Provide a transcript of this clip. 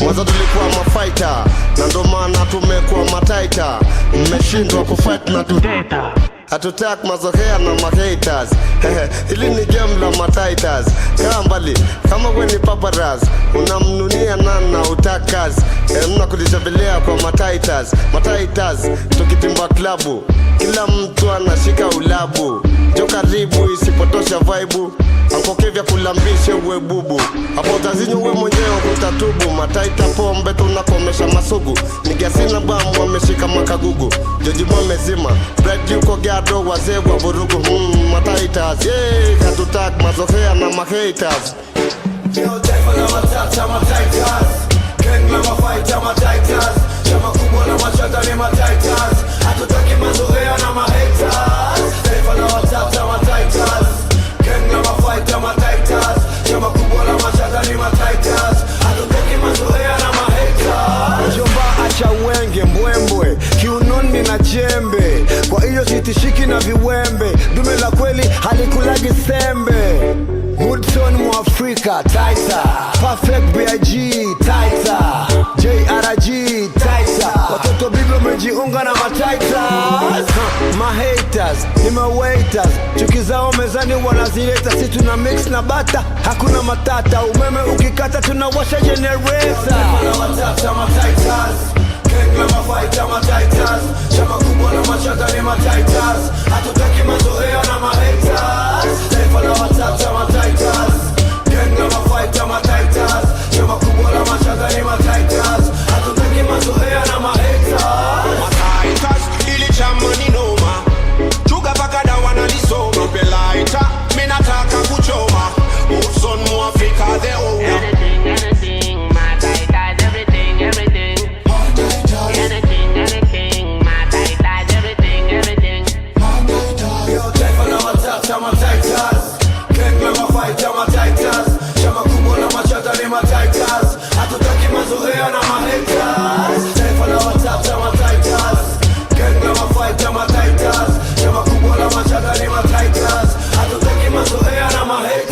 Mwanzo tulikuwa mafighter, na ndo maana tumekuwa mataita. Mmeshindwa kufight na tuteta. Hatutak mazoea na mahaters. Hili ni game la mataitas. Kaa mbali, kama we ni paparazz, unamnunia nana utakas. Mnakulishabelea kwa mataitas. Mataitas, tukitimba klabu, kila mtu anashika ulabu. Jo karibu isipotosha vaibu, ankokevya kulambishe uwe bubu. Hapo utazinyo uwe mwenyewe kutatubu. Mataita pombe tunakomesha masugu. Nigasina bamu wameshika makagugu. Joji mwamezima, bread yuko gado wazee wa vurugu. Mataitas, yeah, hatutak mazoea na mahaters. Yo taifa la matata mataitas, gang la mafighter mataitas, chama kubwa la machata ni mataitas, hatutaki mazoea na mahaters. Taifa la matata mataitas, gang la mafighter mataitas, chama kubwa la machata ni mataitas, hatutaki mazoea na mahaters. Jomba acha wenge mbwembwe, kiunoni na jembe, kwa hiyo sitishiki na viwembe. Dume la kweli halikulagi sembe. Hudson Mwafrika, Taita Perfect B.I.G, Taita J.R.G, Taita. Watoto bibi wamejiunga na mataitas. Mahaters, ni mawaiters, chuki zao mezani wanazileta. Si tuna mix na bata, hakuna matata. Umeme ukikata tunawasha generator. Taifa la matata mataitas, gang la mafighter mataitas, chama kubwa la machata ni mataitas, hatutaki mazoea na mahaters. Taifa la matata mataitas, gang la mafighter mataitas, chama kubwa la machata ni mataitas, hatutaki mazoea na mahaters. Mataitas, ili chama ni noma, chuga pakada wanalisoma. Pelaita, minataka kuchoma. Hudson Mwafrika the owner. Anything, mataitas, everything. Anything, mataitas, everything. Yo taifa la matata mataitas, gang la mafighter mataitas, chama kubwa la machata ni mataitas, hatutaki mazoea na mahaters. Taifa la matata mataitas, gang la mafighter mataitas, chama kubwa la machata ni mataitas, hatutaki mazoea na mahaters.